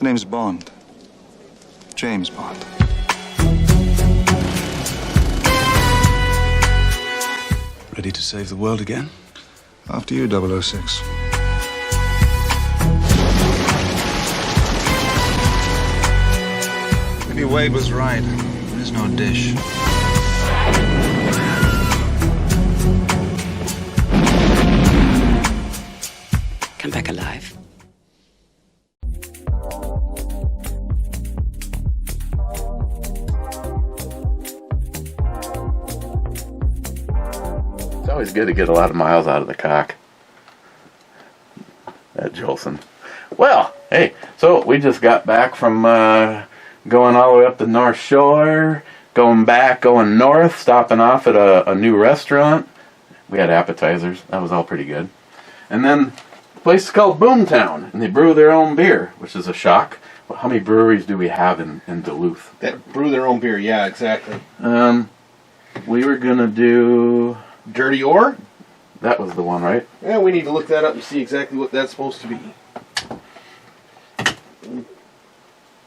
The name's Bond. James Bond. Ready to save the world again? After you, 006. Maybe Wade was right. There's no dish. Come back alive. It's always good to get a lot of miles out of the cock. That Jolson. Well, hey, so we just got back from going all the way up the North Shore, going north, stopping off at a new restaurant. We had appetizers. That was all pretty good. And then the place is called BOOMTOWN, and they brew their own beer, which is a shock. Well, how many breweries do we have in Duluth? That brew their own beer, yeah, exactly. We were going to do... Dirty Ore? That was the one, right? Yeah, we need to look that up and see exactly what that's supposed to be.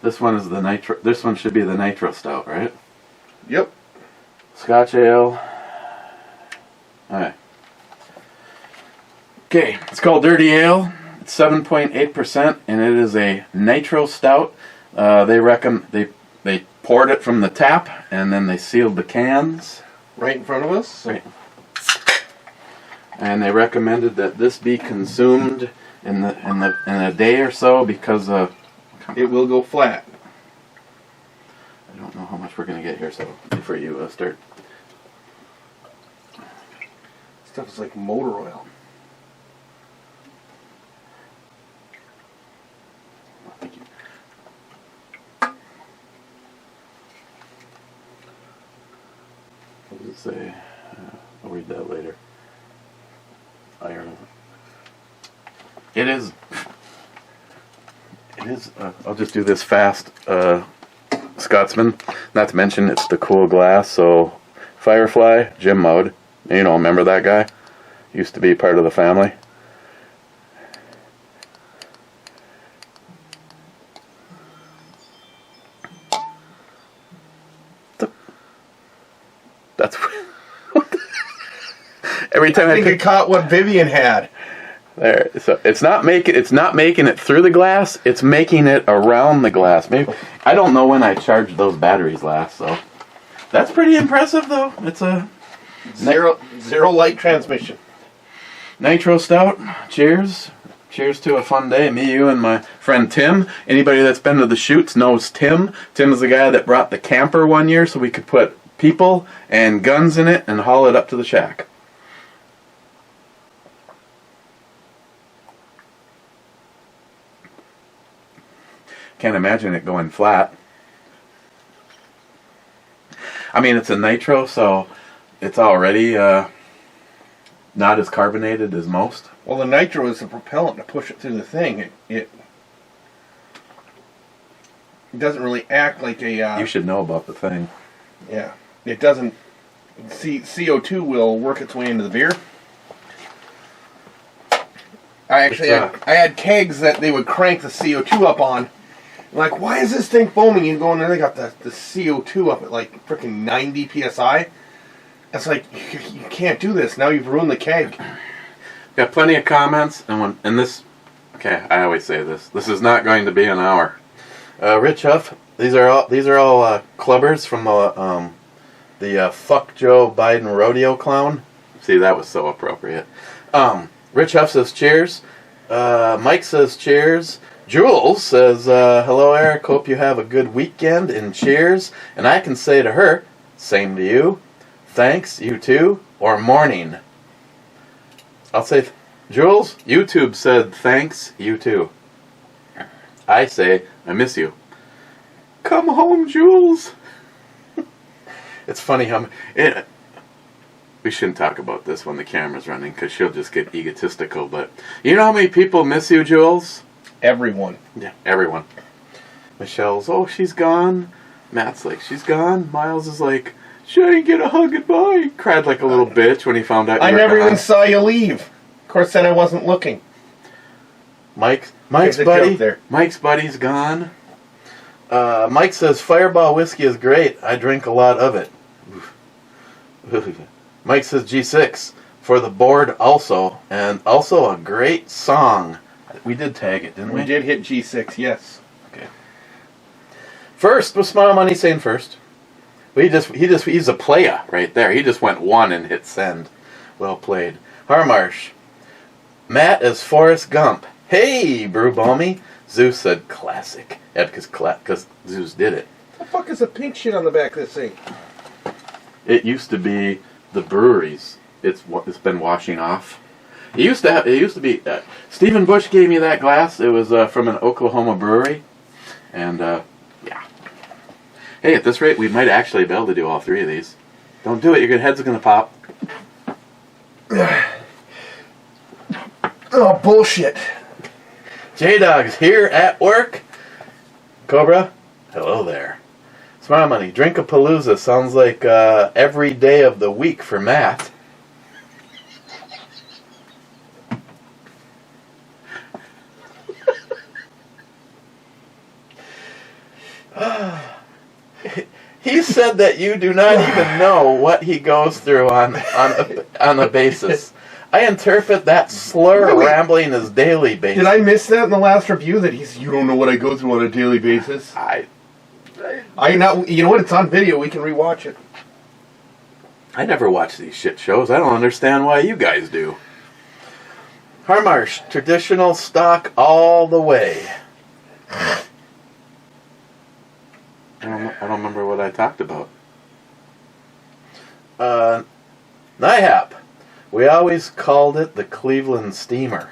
This one is the nitro. This one should be the nitro stout, right? Yep. Scotch ale. Alright. Okay, it's called Dirty Ale. It's 7.8%, and it is a nitro stout. They poured it from the tap, and then they sealed the cans. Right in front of us. Right. And they recommended that this be consumed in a day or so because it will go flat. I don't know how much we're gonna get here, so before you start. Stuff is like motor oil. Thank you. What does it say? I'll read that later. Iron. It is. I'll just do this fast. Scotsman. Not to mention it's the cool glass. So Firefly, Jim Mode. You know, remember that guy? Used to be part of the family. That's every time I think it caught what Vivian had. There, so it's not making it through the glass. It's making it around the glass. Maybe I don't know when I charged those batteries last. So that's pretty impressive, though. It's a zero light transmission. Nitro stout. Cheers. Cheers to a fun day. Me, you, and my friend Tim. Anybody that's been to the shoots knows Tim. Tim is the guy that brought the camper one year so we could put people and guns in it and haul it up to the shack. Can't imagine it going flat. I mean, it's a nitro, so it's already not as carbonated as most. Well, the nitro is the propellant to push it through the thing. It doesn't really act like a... You should know about the thing. Yeah. It doesn't... CO2 will work its way into the beer. I had kegs that they would crank the CO2 up on. Like, why is this thing foaming? You go in there, they got the CO2 up at like freaking 90 psi. It's like, you can't do this. Now you've ruined the keg. Got plenty of comments, and this. Okay, I always say this. This is not going to be an hour. Rich Huff. These are all clubbers from the Fuck Joe Biden rodeo clown. See, that was so appropriate. Rich Huff says cheers. Mike says cheers. Jules says, hello Eric, hope you have a good weekend and cheers. And I can say to her, same to you, thanks, you too, or morning. I'll say, Jules, YouTube said thanks, you too. I say, I miss you. Come home, Jules. It's funny how... we shouldn't talk about this when the camera's running because she'll just get egotistical, but you know how many people miss you, Jules? Everyone. Yeah, everyone. Michelle's, oh, she's gone. Matt's like, she's gone. Miles is like, she didn't get a hug goodbye. He cried like a little bitch when he found out. I never even saw you leave. Of course, then I wasn't looking. Mike's There's a buddy. joke there. Mike's buddy's gone. Mike says Fireball whiskey is great. I drink a lot of it. Mike says G6 for the board also, and also a great song. We did tag it, didn't we? We did hit G6, yes. Okay. First was Smile Money saying first. He's a playa right there. He just went one and hit send. Well played. Harmarsh. Matt is Forrest Gump. Hey, Brew Balmy. Zeus said classic. Yeah, because Zeus did it. What the fuck is the pink shit on the back of this thing? It used to be the breweries. It's been washing off. It used to be. Stephen Bush gave me that glass. It was from an Oklahoma brewery, and yeah. Hey, at this rate, we might actually be able to do all three of these. Don't do it. Your head's gonna pop. Oh, bullshit. J-Dog's here at work. Cobra, hello there. Smile Money, Drink-a-Palooza sounds like every day of the week for Matt. He said that you do not even know what he goes through on a basis. I interpret that slur rambling as daily basis. Did I miss that in the last review? That you don't know what I go through on a daily basis? You know what? It's on video. We can rewatch it. I never watch these shit shows. I don't understand why you guys do. Harmarsh, traditional stock all the way. I don't remember what I talked about. NIHAP. We always called it the Cleveland Steamer.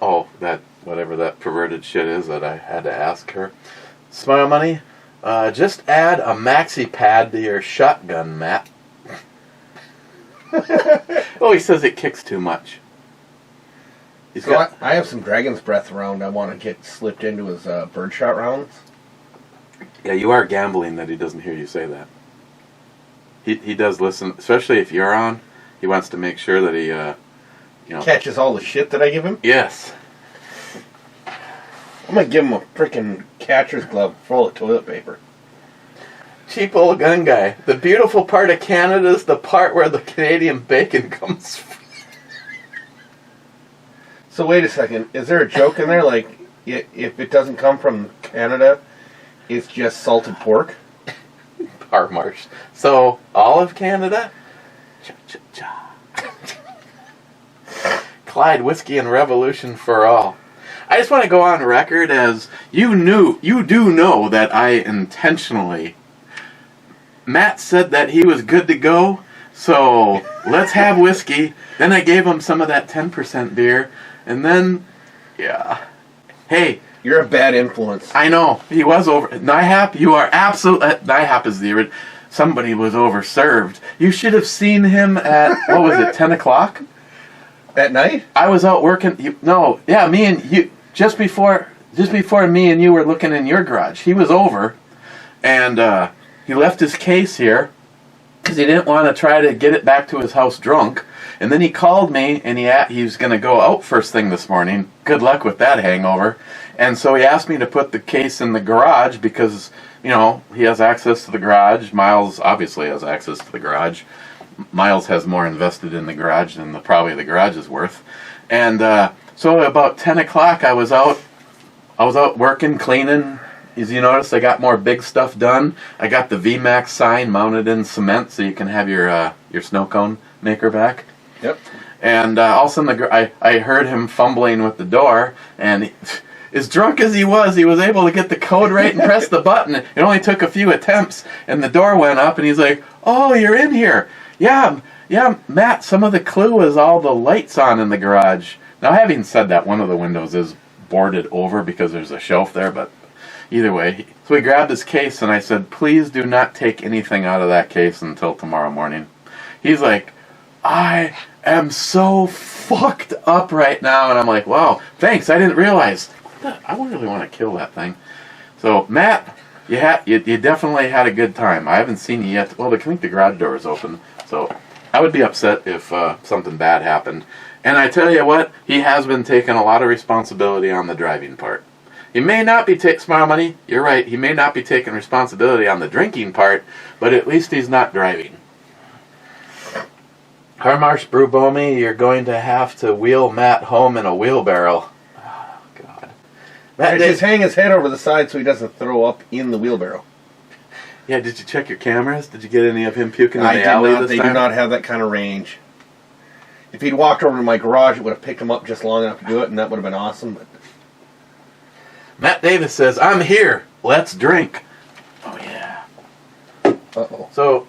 Oh, that whatever that perverted shit is that I had to ask her. Smile Money. Just add a maxi pad to your shotgun, Matt. Oh, he says it kicks too much. I have some Dragon's Breath around I want to get slipped into his birdshot rounds. Yeah, you are gambling that he doesn't hear you say that. He does listen, especially if you're on. He wants to make sure that he, catches all the shit that I give him. Yes. I'm gonna give him a freaking catcher's glove full of toilet paper. Cheap old gun guy. The beautiful part of Canada is the part where the Canadian bacon comes from. So wait a second. Is there a joke in there like if it doesn't come from Canada, it's just salted pork? Harmarsh. So all of Canada. Cha-cha-cha. Clyde Whiskey and Revolution for all. I just want to go on record as you do know that I intentionally. Matt said that he was good to go, so let's have whiskey. Then I gave him some of that 10% beer, and then, yeah. Hey. You're a bad influence. I know. He was over. NIHAP, you are absolute. NIHAP is the original. Somebody was overserved. You should have seen him at, what was it, 10 o'clock? At night? I was out working. Me and you, just before me and you were looking in your garage. He was over, and he left his case here because he didn't want to try to get it back to his house drunk. And then he called me, and he was going to go out first thing this morning. Good luck with that hangover. And so he asked me to put the case in the garage because, he has access to the garage. Miles obviously has access to the garage. Miles has more invested in the garage than probably the garage is worth. And so about 10 o'clock, I was out working, cleaning. As you notice, I got more big stuff done. I got the VMAX sign mounted in cement so you can have your snow cone maker back. Yep. And all of a sudden, I heard him fumbling with the door, and as drunk as he was able to get the code right and press the button. It only took a few attempts, and the door went up, and he's like, "Oh, you're in here. Yeah, Matt, some of the clue is all the lights on in the garage." Now, having said that, one of the windows is boarded over because there's a shelf there, but either way. So we grabbed his case, and I said, "Please do not take anything out of that case until tomorrow morning." He's like, "I am so fucked up right now." And I'm like, "Wow, thanks, I didn't realize. I really want to kill that thing." So, Matt, you definitely had a good time. I haven't seen you yet. Well, I think the garage door is open. So, I would be upset if something bad happened. And I tell you what, he has been taking a lot of responsibility on the driving part. He may not be Smile Money, you're right, he may not be taking responsibility on the drinking part, but at least he's not driving. Harmarsh Brewbomi, you're going to have to wheel Matt home in a wheelbarrow. Oh, God. Just hang his head over the side so he doesn't throw up in the wheelbarrow. Yeah, did you check your cameras? Did you get any of him puking in the alley this time? They do not have that kind of range. If he'd walked over to my garage, it would have picked him up just long enough to do it, and that would have been awesome. But Matt Davis says, I'm here. Let's drink. Oh, yeah. uh-oh. So,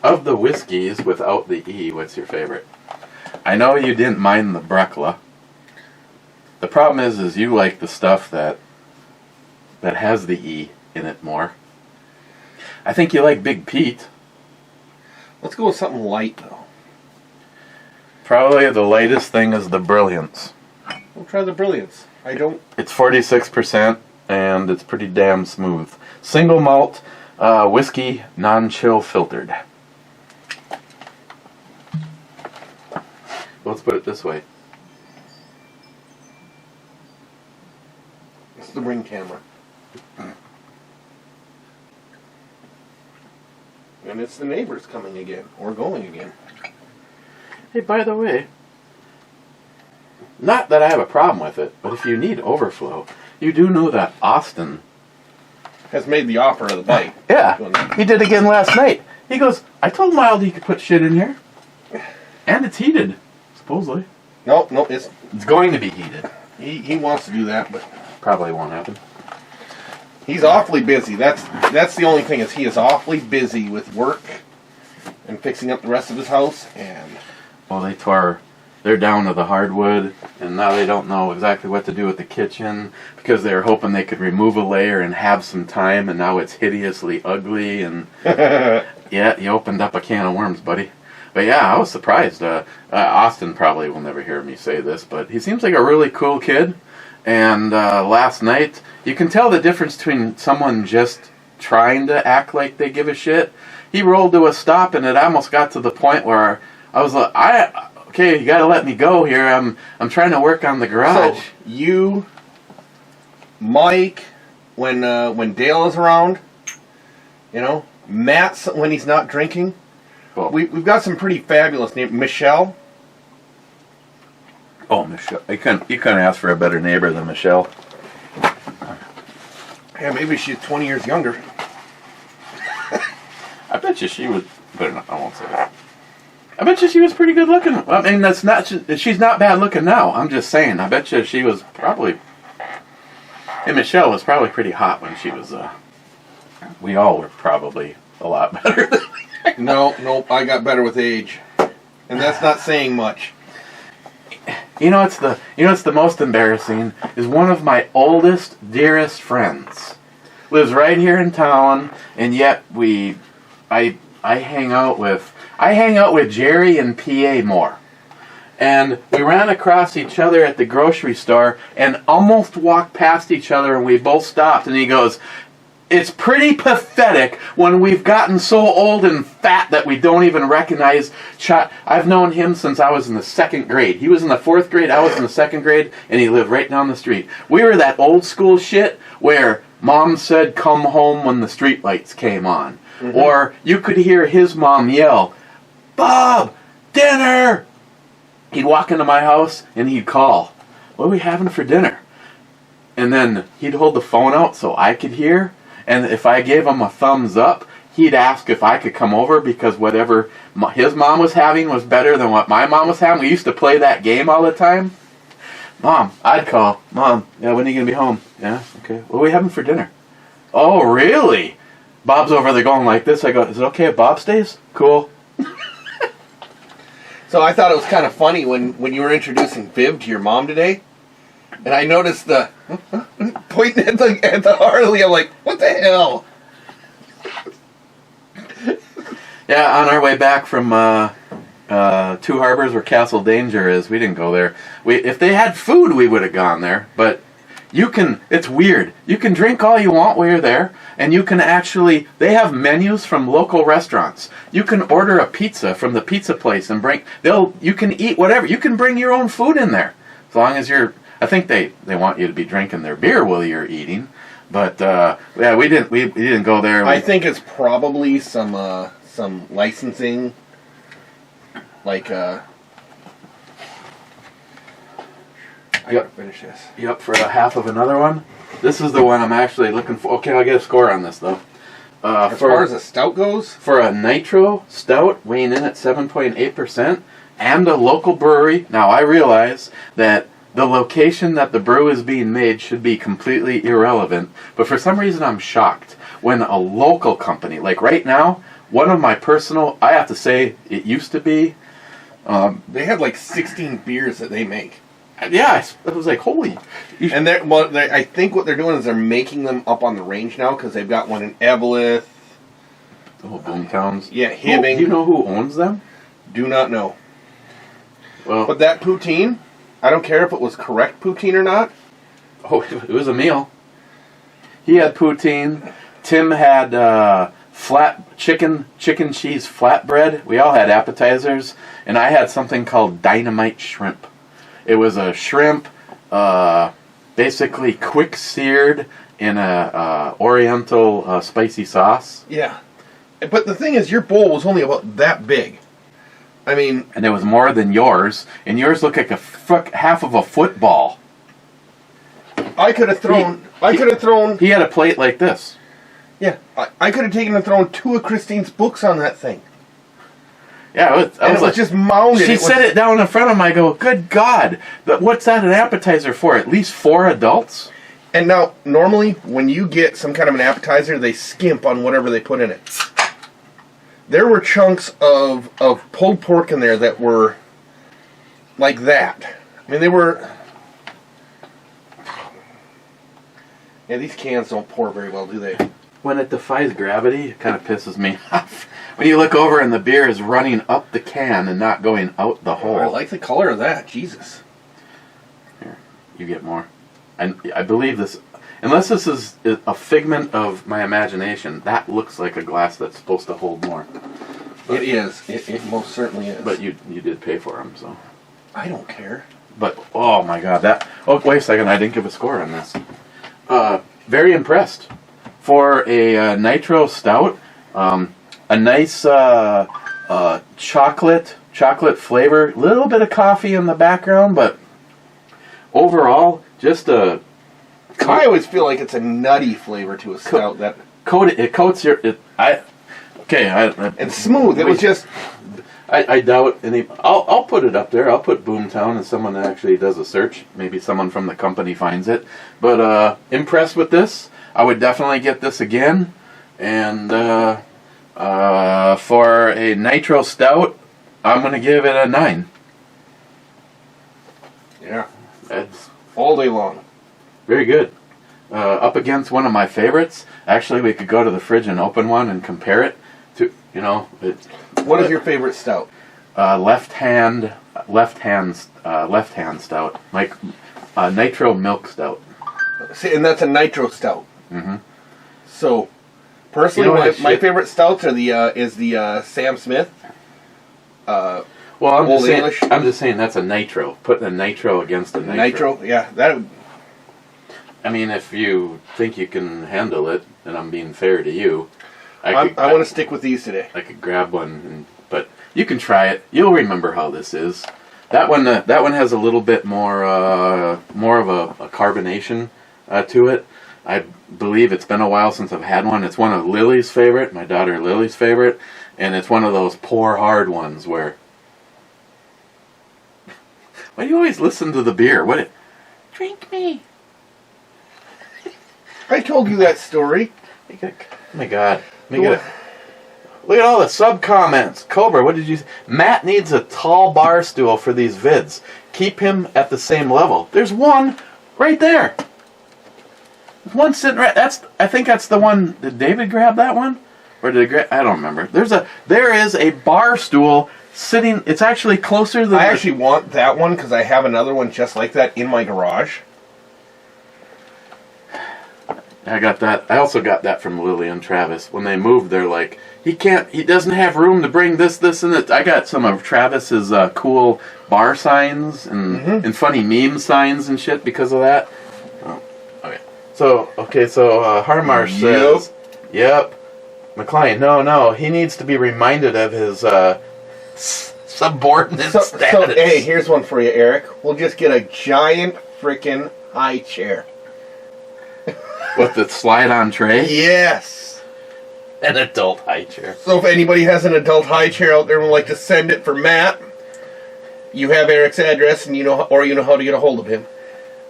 of the whiskeys without the E, what's your favorite? I know you didn't mind the Brekla. The problem is you like the stuff that has the E in it more. I think you like Big Pete. Let's go with something light, though. Probably the lightest thing is the Brilliance. We'll try the Brilliance. It's 46% and it's pretty damn smooth. Single malt whiskey, non-chill filtered. Let's put it this way. It's the ring camera. And it's the neighbors coming again, or going again. Hey, by the way, not that I have a problem with it, but if you need overflow, you do know that Austin Has made the offer of the bite. Yeah, he did again last night. He goes, I told Mild he could put shit in here. And it's heated, supposedly. No, it's going to be heated. he wants to do that, but Probably won't happen. he's awfully busy. That's the only thing, is he is awfully busy with work and fixing up the rest of his house. And Well, they're down to the hardwood, and now they don't know exactly what to do with the kitchen because they were hoping they could remove a layer and have some time, and now it's hideously ugly. And yeah, you opened up a can of worms, buddy. But yeah, I was surprised. Austin probably will never hear me say this, but he seems like a really cool kid. And last night, you can tell the difference between someone just trying to act like they give a shit. He rolled to a stop, and it almost got to the point where I was like, okay, you got to let me go here. I'm trying to work on the garage. so you, Mike, when Dale is around, Matt when he's not drinking. Well, We've got some pretty fabulous names. Michelle. oh, Michelle, you couldn't ask for a better neighbor than Michelle. Yeah, maybe she's 20 years younger. I bet you she was, but I won't say that. I bet you she was pretty good looking. I mean, she's not bad looking now. I'm just saying. I bet you she was probably. And Michelle was probably pretty hot when she was. We all were probably a lot better. Nope, I got better with age, and that's not saying much. It's the most embarrassing is one of my oldest, dearest friends lives right here in town, and yet I hang out with Jerry and PA more. And we ran across each other at the grocery store and almost walked past each other, and we both stopped, and he goes, it's pretty pathetic when we've gotten so old and fat that we don't even recognize I've known him since I was in the 2nd grade. He was in the 4th grade, I was in the 2nd grade, and he lived right down the street. We were that old school shit where Mom said come home when the street lights came on. Mm-hmm. Or you could hear his mom yell, Bob, dinner! He'd walk into my house and he'd call, what are we having for dinner? And then he'd hold the phone out so I could hear. And if I gave him a thumbs up, he'd ask if I could come over because whatever his mom was having was better than what my mom was having. We used to play that game all the time. Mom, I'd call. Mom, yeah, when are you going to be home? Yeah, okay. What are we having for dinner? Oh, really? Bob's over there going like this. I go, is it okay if Bob stays? Cool. So I thought it was kind of funny when you were introducing Viv to your mom today, and I noticed the pointing at the Harley. I'm like, what the hell? Yeah, on our way back from Two Harbors, where Castle Danger is, we didn't go there. If they had food, we would have gone there. But it's weird. You can drink all you want while you're there, and you can actually, they have menus from local restaurants. You can order a pizza from the pizza place and you can eat whatever. You can bring your own food in there. As long as I think they want you to be drinking their beer while you're eating. But, yeah, we didn't go there. I think it's probably some licensing, like, I gotta finish this. You up for a half of another one? This is the one I'm actually looking for. Okay, I'll get a score on this, though. As far as a stout goes? For a nitro stout, weighing in at 7.8%, and a local brewery. Now, I realize that the location that the brew is being made should be completely irrelevant, but for some reason I'm shocked when a local company, like right now, one of my personal, I have to say, it used to be... they have like 16 beers that they make. Yeah, I was like, holy. And I think what they're doing is they're making them up on the range now, because they've got one in Evelyn. Oh, BOOMTOWNs. Yeah, Hibbing. Do you know who owns them? Do not know. Well, but that poutine, I don't care if it was correct poutine or not. Oh, it was a meal. He had poutine. Tim had flat chicken cheese flatbread. We all had appetizers, and I had something called dynamite shrimp. It was a shrimp, basically quick seared in a oriental spicy sauce. Yeah, but the thing is, your bowl was only about that big. I mean, and it was more than yours, and yours looked like half of a football. I could have thrown. He had a plate like this. Yeah, I could have taken and thrown 2 of Christine's books on that thing. Yeah, it was just mounded. She set it down in front of him. I go, good God! But what's that an appetizer for? At least 4 adults? And now, normally, when you get some kind of an appetizer, they skimp on whatever they put in it. There were chunks of pulled pork in there that were like that. I mean, they were... Yeah, these cans don't pour very well, do they? When it defies gravity, it kind of pisses me off. When you look over and the beer is running up the can and not going out the hole. Oh, I like the color of that. Jesus. Here, you get more. I believe this, unless this is a figment of my imagination, that looks like a glass that's supposed to hold more. But it is. It most certainly is. But you did pay for them, so. I don't care. But, oh my God, oh, wait a second, I didn't give a score on this. Very impressed. For a nitro stout, a nice chocolate flavor, little bit of coffee in the background, but overall, just a... I always feel like it's a nutty flavor to a stout. It coats your... and smooth. It was just... I doubt any... I'll put it up there. I'll put BOOMTOWN as someone that actually does a search. Maybe someone from the company finds it. But impressed with this. I would definitely get this again. And for a nitro stout, I'm going to give it a 9. Yeah. That's all day long. Very good. Up against one of my favorites. Actually, we could go to the fridge and open one and compare it to, What is your favorite stout? Left hand stout, like nitro milk stout. See, and that's a nitro stout. Mm-hmm. So, personally, my favorite stouts are the Sam Smith. Well, I'm just saying that's a nitro. Put the nitro against the nitro. Nitro, yeah, that. I mean, if you think you can handle it, and I'm being fair to you, I want to stick with these today. I could grab one, but you can try it. You'll remember how this is. That one has a little bit more of a carbonation to it. I believe it's been a while since I've had one. It's one of Lily's favorite, my daughter Lily's favorite, and it's one of those pour hard ones where. Why do you always listen to the beer? Drink me. I told you that story. Oh my God. Look at all the sub-comments. Cobra, what did you... Matt needs a tall bar stool for these vids. Keep him at the same level. There's one right there. There's one sitting right... I think that's the one... Did David grab that one? Or did he grab... I don't remember. There is a bar stool sitting... It's actually closer than... I actually want that one because I have another one just like that in my garage. I got that. I also got that from Lily and Travis. When they moved, they're like, he doesn't have room to bring this, and that. I got some of Travis's cool bar signs and funny meme signs and shit because of that. Oh, okay. So Harmarsh says, yep. McLean, no, he needs to be reminded of his subordinate status. So, hey, here's one for you, Eric. We'll just get a giant freaking high chair. With the slide-on tray? Yes. An adult high chair. So if anybody has an adult high chair out there and would like to send it for Matt, you have Eric's address and you know how to get a hold of him.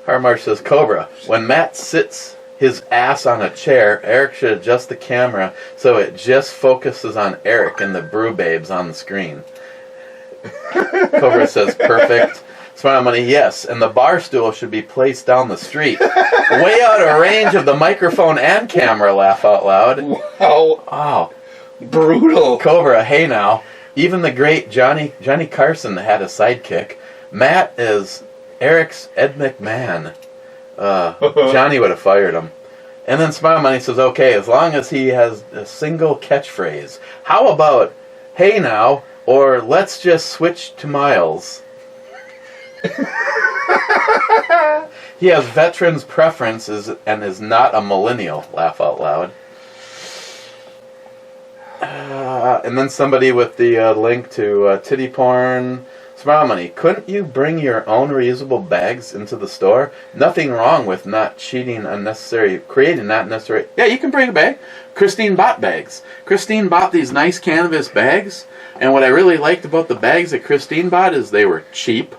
Harmarsh says, Cobra, when Matt sits his ass on a chair, Eric should adjust the camera so it just focuses on Eric and the brew babes on the screen. Cobra says, perfect. Smile Money, yes, and the bar stool should be placed down the street. Way out of range of the microphone and camera, laugh out loud. Wow. Oh. Brutal. Cobra, hey now. Even the great Johnny Carson had a sidekick. Matt is Eric's Ed McMahon. Johnny would have fired him. And then Smile Money says, okay, as long as he has a single catchphrase. How about, hey now, or let's just switch to Miles. He has veterans preferences and is not a millennial. Laugh out loud. And then somebody with the link to titty porn. Smile Money, couldn't you bring your own reusable bags into the store? Nothing wrong with not creating not necessary. Yeah, you can bring a bag. Christine bought bags. Christine bought these nice canvas bags. And what I really liked about the bags that Christine bought is they were cheap.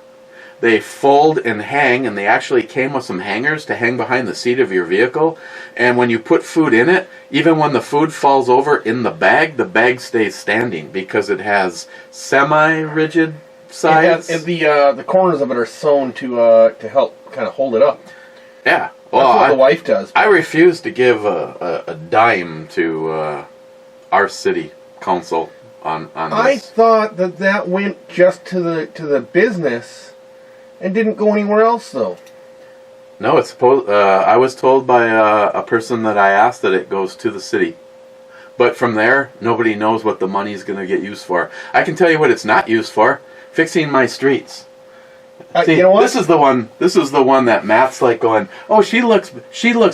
They fold and hang, and they actually came with some hangers to hang behind the seat of your vehicle. And when you put food in it, even when the food falls over in the bag stays standing because it has semi-rigid sides. And the corners of it are sewn to help kind of hold it up. Yeah. Well, that's what the wife does. I refuse to give a dime to our city council on this. I thought that went just to the business. And didn't go anywhere else, though. No, it's supposed. I was told by a person that I asked that it goes to the city, but from there, nobody knows what the money's going to get used for. I can tell you what it's not used for: fixing my streets. See, you know what? This is the one. This is the one that Matt's like going, "Oh, she looks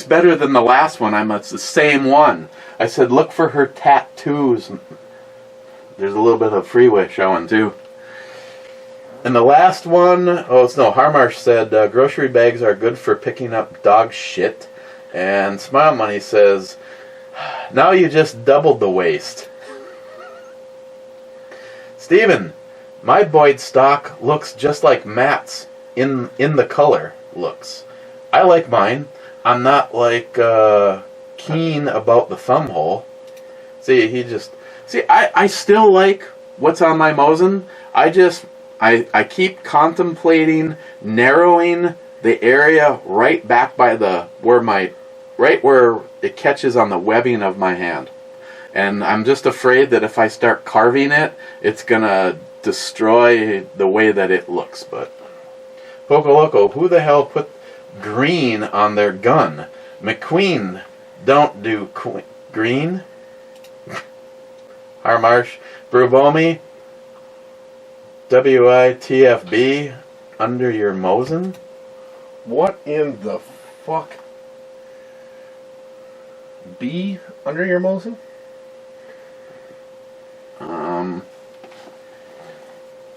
better than the last one." It's the same one. I said, "Look for her tattoos." There's a little bit of freeway showing too. And the last one, Harmarsh said, grocery bags are good for picking up dog shit. And Smile Money says, now you just doubled the waste. Steven, my Boyd stock looks just like Matt's in the color looks. I like mine. I'm not like keen about the thumb hole. I still like what's on my Mosin. I keep contemplating narrowing the area right back by right where it catches on the webbing of my hand. And I'm just afraid that if I start carving it, it's going to destroy the way that it looks. But Poco Loco, who the hell put green on their gun? McQueen don't do green. Harmarsh, Brubomi, WITFB under your Mosin? What in the fuck? B under your Mosin?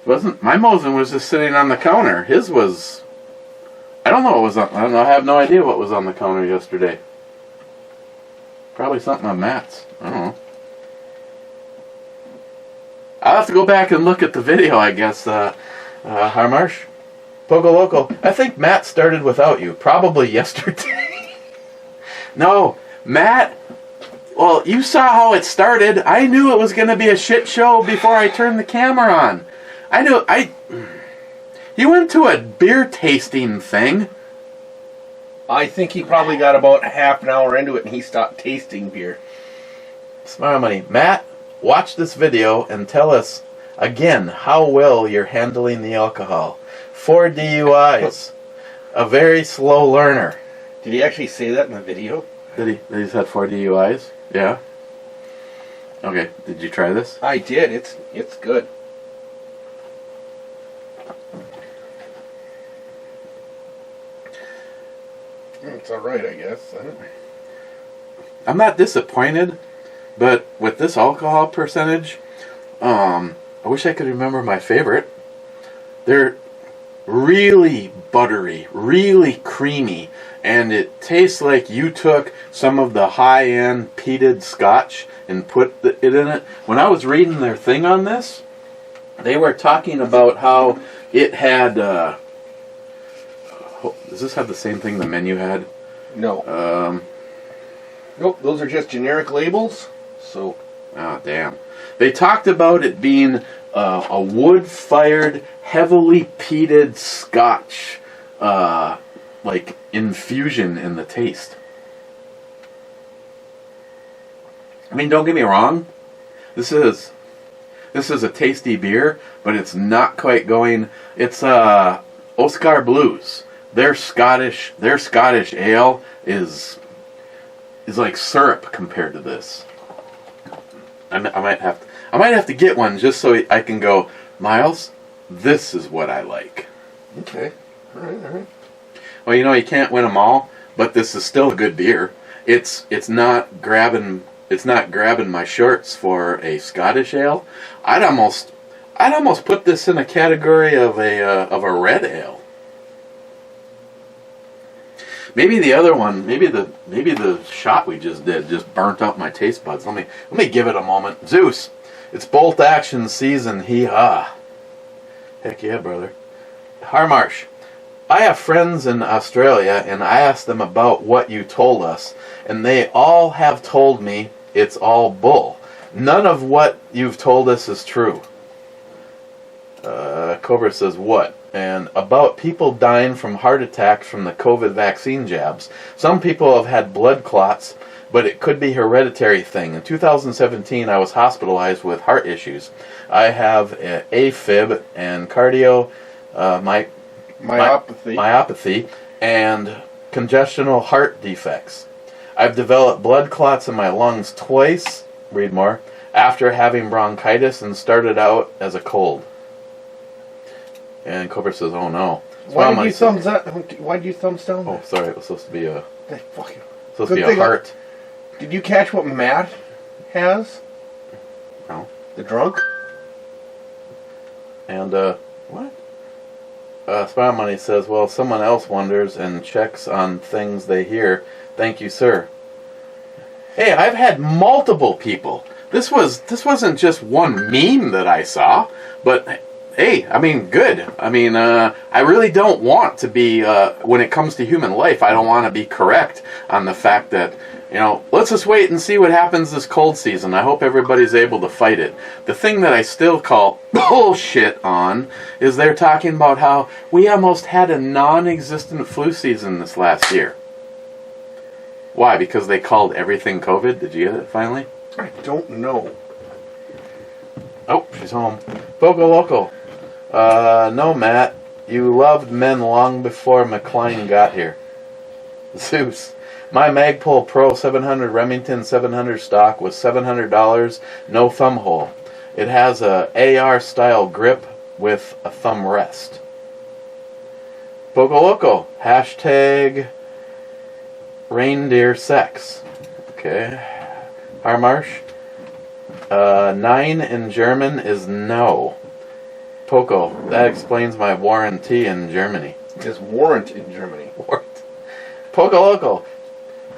Wasn't my Mosin was just sitting on the counter. His was I don't know what was on I have no idea what was on the counter yesterday. Probably something on Matt's. I don't know. I'll have to go back and look at the video, I guess, Harmarsh. Poco Loco. I think Matt started without you. Probably yesterday. No, Matt, well, you saw how it started. I knew it was going to be a shit show before I turned the camera on. You went to a beer tasting thing. I think he probably got about half an hour into it and he stopped tasting beer. Smile Money. Matt, watch this video and tell us again how well you're handling the alcohol. 4 DUIs. A very slow learner. Did he actually say that in the video? That he's had 4 DUIs? Yeah. Okay, did you try this? I did. It's good. It's all right, I guess. I'm not disappointed, but with this alcohol percentage, I wish I could remember my favorite. They're really buttery, really creamy, and it tastes like you took some of the high-end peated Scotch and put it in it. When I was reading their thing on this, they were talking about how it had... does this have the same thing the menu had? No. Nope, those are just generic labels. So... Oh, damn. They talked about it being a wood-fired, heavily peated Scotch, like, infusion in the taste. I mean, don't get me wrong. This is a tasty beer, but it's not quite going... It's, Oscar Blues. Their Scottish ale is like syrup compared to this. I might have to get one just so I can go, Miles, this is what I like. Okay. All right. Well, you know, you can't win them all, but this is still a good beer. It's not grabbing my shorts for a Scottish ale. I'd almost put this in a category of a red ale. Maybe the other one, maybe the shot we just did just burnt up my taste buds. Let me give it a moment. Zeus, it's bolt action season. Hee-haw. Heck yeah, brother. Harmarsh, I have friends in Australia, and I asked them about what you told us, and they all have told me it's all bull. None of what you've told us is true. Cobra says, what? And about people dying from heart attacks from the COVID vaccine jabs. Some people have had blood clots, but it could be a hereditary thing. In 2017, I was hospitalized with heart issues. I have AFib and myopathy and congestional heart defects. I've developed blood clots in my lungs twice, read more, after having bronchitis and started out as a cold. And Cobra says, oh no. Why did you thumbs down? Oh, sorry, it was supposed to be a... Fucking... Supposed to be a heart. Did you catch what Matt has? No. The drunk? And, what? Smile Money says, well, someone else wonders and checks on things they hear. Thank you, sir. Hey, I've had multiple people. This wasn't just one meme that I saw, but... Hey, I mean, good. I mean, I really don't want to be, when it comes to human life, I don't want to be correct on the fact that, you know, let's just wait and see what happens this cold season. I hope everybody's able to fight it. The thing that I still call bullshit on is they're talking about how we almost had a non-existent flu season this last year. Why? Because they called everything COVID? Did you get it finally? I don't know. Oh, she's home. Fogo Loco. No, Matt. You loved men long before McLean got here. Zeus. My Magpul Pro 700 Remington 700 stock was $700, no thumb hole. It has a AR style grip with a thumb rest. Fogo Loco. Hashtag reindeer sex. Okay. Harmarsh. 9 in German is no. Poco, that explains my warranty in Germany. There's warrant in Germany. Warrant. Poco Loco.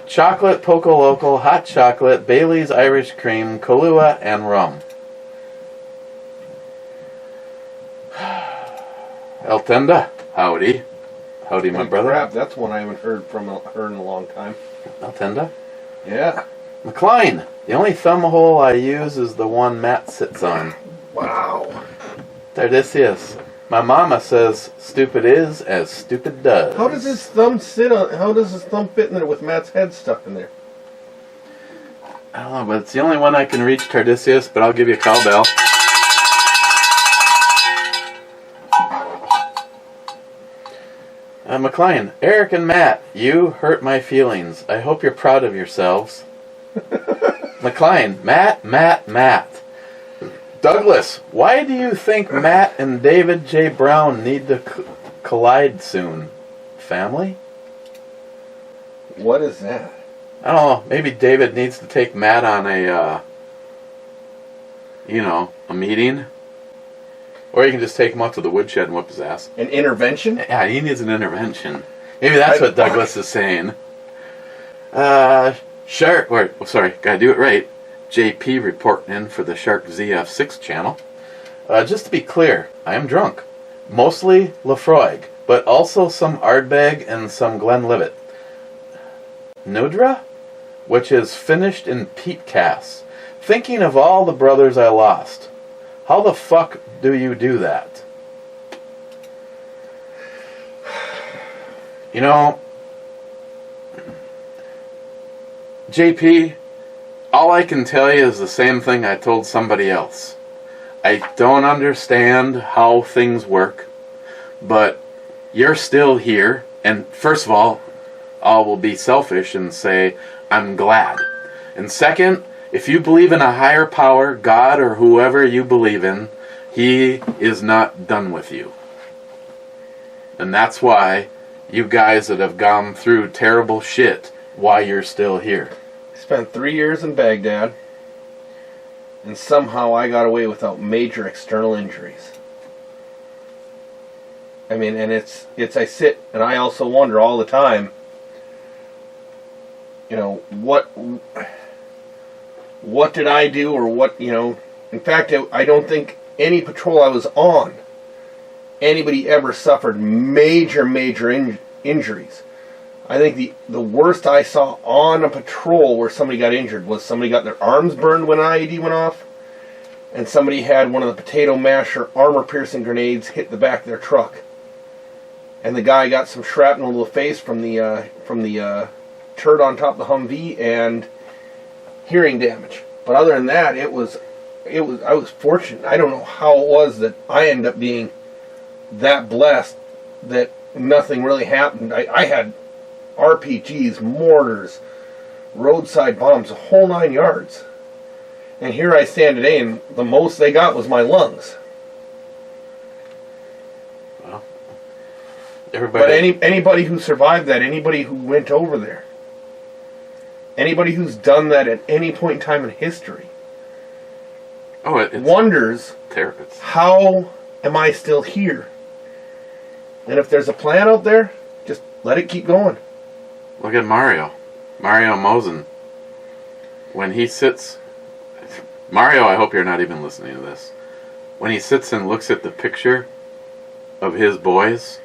Chocolate, Poco Loco, hot chocolate, Bailey's Irish cream, Kahlua, and rum. El Tenda, howdy. Howdy, my brother. Crap, that's one I haven't heard in a long time. El Tenda? Yeah. McLean, the only thumb hole I use is the one Matt sits on. Wow. Tardisius. My mama says stupid is as stupid does. How does his thumb fit in there with Matt's head stuck in there? I don't know, but it's the only one I can reach, Tardisius, but I'll give you a cowbell. McLean, Eric and Matt, you hurt my feelings. I hope you're proud of yourselves. McLean, Matt. Douglas, why do you think Matt and David J. Brown need to collide soon? Family? What is that? I don't know. Maybe David needs to take Matt on a meeting. Or you can just take him out to the woodshed and whip his ass. An intervention? Yeah, he needs an intervention. Maybe that's what Douglas is saying. Shark, gotta do it right. JP reporting in for the Shark ZF6 channel. Just to be clear, I am drunk. Mostly Lafroig, but also some Ardbeg and some Glenlivet. Nudra, which is finished in peat casts. Thinking of all the brothers I lost. How the fuck do you do that? You know, JP, all I can tell you is the same thing I told somebody else. I don't understand how things work, but you're still here, and first of all, I will be selfish and say, I'm glad. And second, if you believe in a higher power, God or whoever you believe in, He is not done with you. And that's why you guys that have gone through terrible shit, why you're still here. Spent 3 years in Baghdad, and somehow I got away without major external injuries. I mean, and it's I sit and I also wonder all the time, you know, what did I do, or what, you know, in fact, I don't think any patrol I was on, anybody ever suffered major injuries. I think the worst I saw on a patrol where somebody got injured was somebody got their arms burned when an IED went off, and somebody had one of the potato masher armor-piercing grenades hit the back of their truck. And the guy got some shrapnel to the face from the turd on top of the Humvee and hearing damage. But other than that, I was fortunate. I don't know how it was that I ended up being that blessed that nothing really happened. I had RPGs, mortars, roadside bombs, the whole 9 yards. And here I stand today, and the most they got was my lungs. Well, everybody. But anybody who survived that, anybody who went over there, anybody who's done that at any point in time in history, wonders, how am I still here? And if there's a plan out there, just let it keep going. Look at Mario Mosen. When he sits, Mario, I hope you're not even listening to this. When he sits and looks at the picture of his boys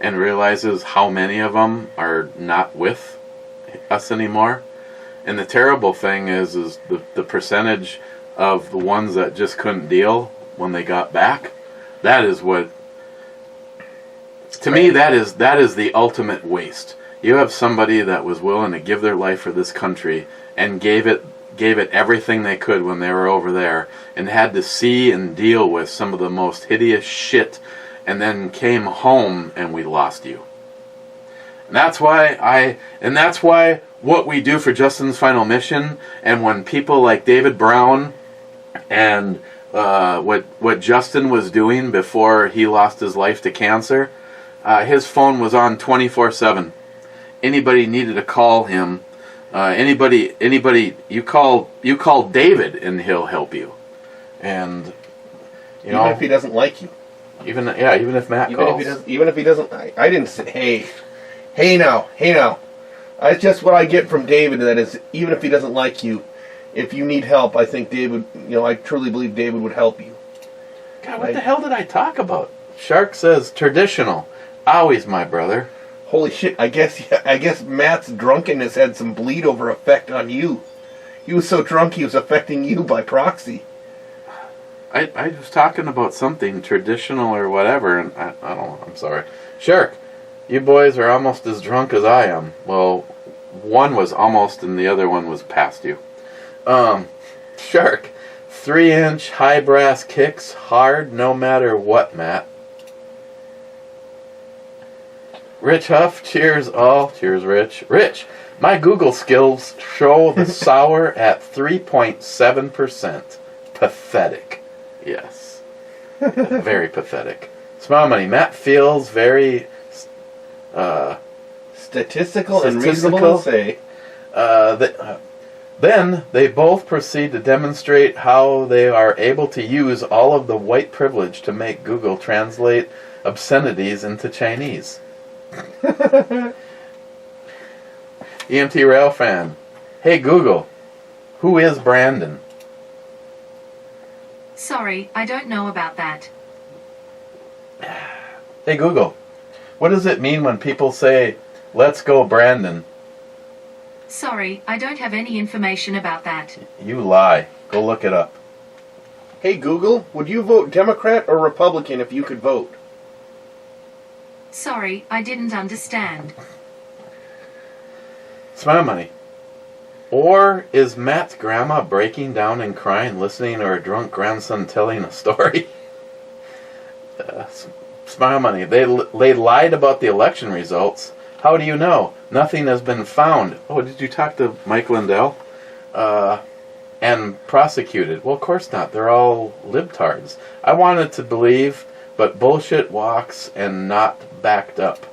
and realizes how many of them are not with us anymore, and the terrible thing is the percentage of the ones that just couldn't deal when they got back. That is what, to me, that is the ultimate waste. You have somebody that was willing to give their life for this country and gave it everything they could when they were over there, and had to see and deal with some of the most hideous shit, and then came home and we lost you. And that's why what we do for Justin's Final Mission, and when people like David Brown and what Justin was doing before he lost his life to cancer, his phone was on 24/7. Anybody needed to call him. Anybody, you call David and he'll help you. And even if he doesn't like you. Even if Matt calls. Even if he doesn't, I didn't say, hey now. That's just what I get from David. That is, even if he doesn't like you, if you need help, I think David. I truly believe David would help you. God, what the hell did I talk about? Shark says traditional. Always, my brother. Holy shit! I guess Matt's drunkenness had some bleed over effect on you. He was so drunk he was affecting you by proxy. I was talking about something traditional or whatever, and I don't know. I'm sorry. Shark, you boys are almost as drunk as I am. Well, one was almost, and the other one was past you. Shark, 3-inch high brass kicks hard no matter what, Matt. Rich Huff, cheers all. Cheers, Rich. Rich, my Google skills show the sour at 3.7%. Pathetic. Yes. Very pathetic. Smile Money, Matt feels very... Statistical and reasonable to say. Then they both proceed to demonstrate how they are able to use all of the white privilege to make Google translate obscenities into Chinese. EMT Rail Fan. Hey Google, who is Brandon? Sorry, I don't know about that. Hey Google, what does it mean when people say, let's go Brandon? Sorry, I don't have any information about that. You lie. Go look it up. Hey Google, would you vote Democrat or Republican if you could vote? Sorry, I didn't understand. Smile Money. Or is Matt's grandma breaking down and crying listening to her drunk grandson telling a story? Smile Money. They lied about the election results. How do you know? Nothing has been found. Oh, did you talk to Mike Lindell? And prosecuted. Well, of course not. They're all libtards. I wanted to believe, but bullshit walks and not backed up.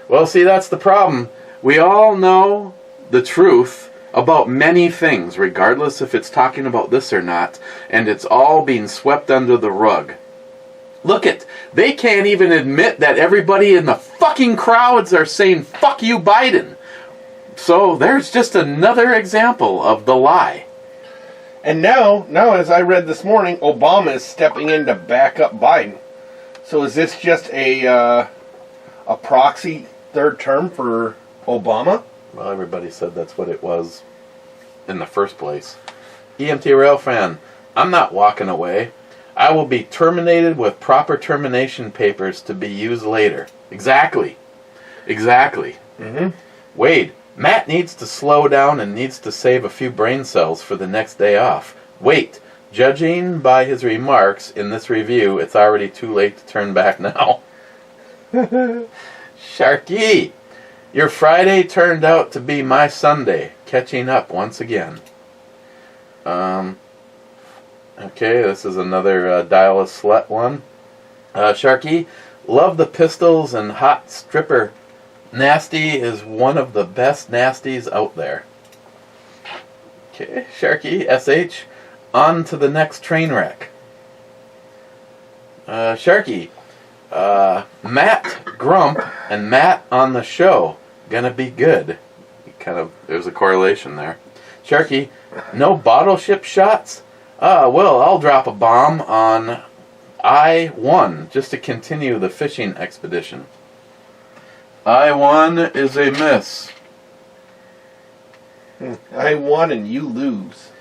Well, see, that's the problem. We all know the truth about many things, regardless if it's talking about this or not, and it's all being swept under the rug. Look it, they can't even admit that everybody in the fucking crowds are saying, fuck you, Biden. So there's just another example of the lie. And now, as I read this morning, Obama is stepping in to back up Biden. So is this just a proxy third term for Obama? Well, everybody said that's what it was in the first place. EMT Rail Fan, I'm not walking away. I will be terminated with proper termination papers to be used later. Exactly. Mm-hmm. Wade, Matt needs to slow down and needs to save a few brain cells for the next day off. Wait, judging by his remarks in this review, it's already too late to turn back now. Sharky, your Friday turned out to be my Sunday, catching up once again. Okay, this is another Dial a Slut one. Sharky, love the pistols and hot stripper. Nasty is one of the best nasties out there. Okay, Sharky, SH, on to the next train wreck. Sharky, Matt Grump and Matt on the show. Gonna be good. There's a correlation there. Sharky, no bottle ship shots? Well, I'll drop a bomb on I-1 just to continue the fishing expedition. I-1 is a miss. I won and you lose.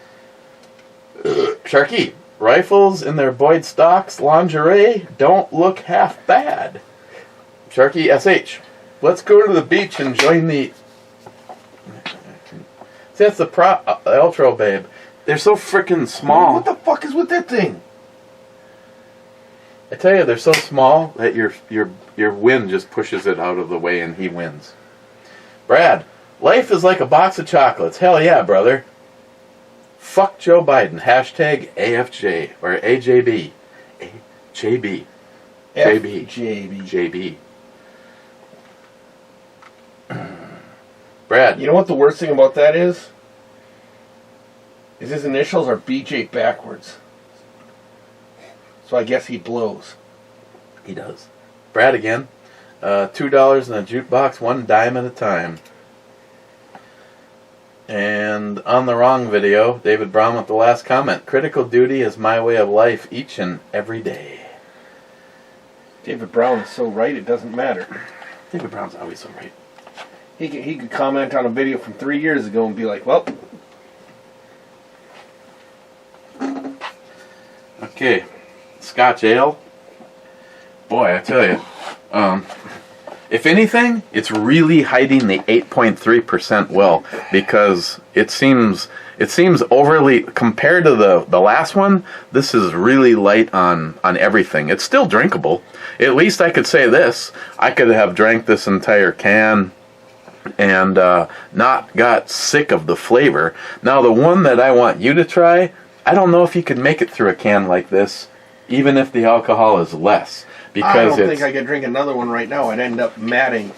Sharky, rifles in their Boyd stocks lingerie don't look half bad. Sharky SH, let's go to the beach and join the... See, that's the outro, babe. They're so freaking small. What the fuck is with that thing? I tell you, they're so small that your wind just pushes it out of the way and he wins. Brad, life is like a box of chocolates. Hell yeah, brother. Fuck Joe Biden. Hashtag AFJ or AJB. AJB. JB. Brad. You know what the worst thing about that is? His initials are BJ backwards. So I guess he blows. He does. Brad again. $2 in a jukebox, one dime at a time. And on the wrong video, David Brown with the last comment. Critical duty is my way of life each and every day. David Brown is so right, it doesn't matter. David Brown's always so right. He could comment on a video from 3 years ago and be like, well... Okay. Scotch ale. Boy, I tell you. If anything, it's really hiding the 8.3% well, because it seems overly, compared to the last one, this is really light on everything. It's still drinkable. At least I could say this. I could have drank this entire can and not got sick of the flavor. Now, the one that I want you to try, I don't know if you could make it through a can like this, even if the alcohol is less. Because I don't think I could drink another one right now. I'd end up matting.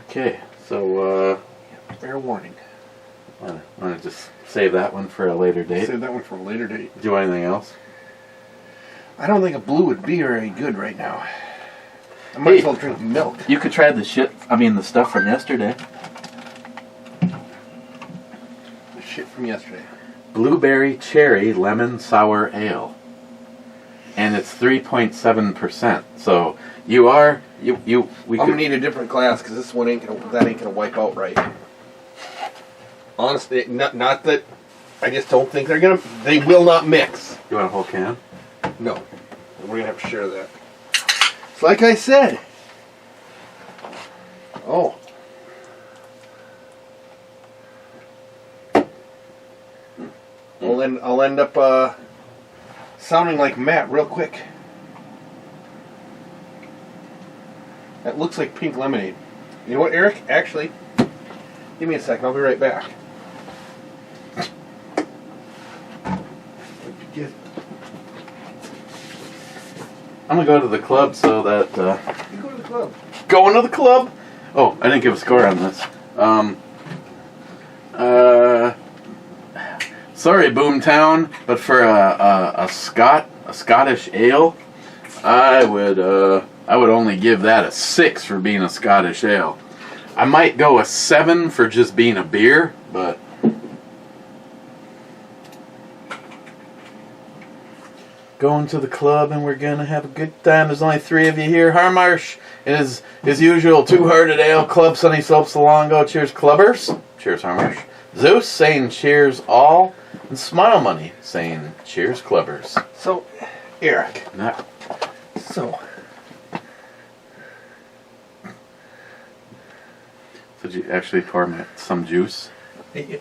Okay, so Fair warning. want to just save that one for a later date. Save that one for a later date. Do anything else? I don't think a blue would be very good right now. I might as well drink milk. You could try the stuff from yesterday. The shit from yesterday. Blueberry cherry lemon sour ale. And it's 3.7%. So we I'm could gonna need a different glass because this one ain't gonna wipe out right. Honestly, not that. I just don't think they will not mix. You want a whole can? No, we're gonna have to share that. It's like I said. Oh. I'll end up sounding like Matt real quick. That looks like pink lemonade. You know what, Eric? Actually, give me a second. I'll be right back. I'm gonna go to the club so that You go to the club. going to the club. Oh, I didn't give a score on this. Sorry, BOOMTOWN, but for a Scottish ale, I would only give that a 6 for being a Scottish ale. I might go a 7 for just being a beer, but going to the club and we're gonna have a good time. There's only 3 of you here. Harmarsh is as usual, Two-Hearted Ale, Club Sunny Slopes Alongo. Cheers, clubbers. Cheers, Harmarsh. Zeus saying cheers all, and Smile Money saying cheers, clubbers. So, Eric. Not So, Did you actually pour some juice? yeah.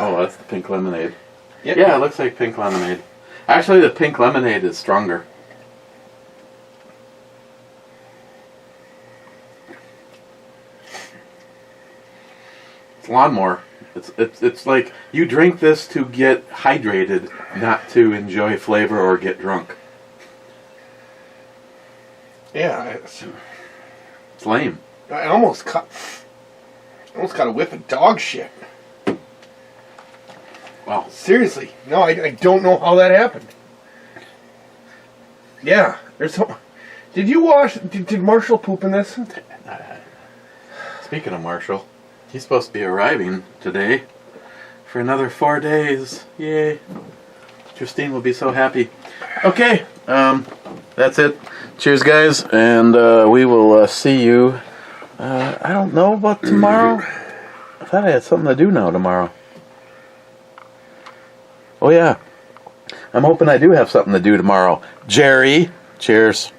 Oh, that's the pink lemonade. Yep. Yeah, it looks like pink lemonade. Actually, the pink lemonade is stronger. It's lawnmower. It's like you drink this to get hydrated, not to enjoy flavor or get drunk. Yeah, It's lame. I almost got a whiff of dog shit. Wow. Seriously, no, I don't know how that happened. Yeah, there's some. Did you wash? Did Marshall poop in this? Speaking of Marshall, he's supposed to be arriving today for another 4 days. Yay. Christine will be so happy. Okay, that's it. Cheers, guys, and we will see you. I don't know about tomorrow. I thought I had something to do now tomorrow. Oh, yeah. I'm hoping I do have something to do tomorrow. Jerry, cheers.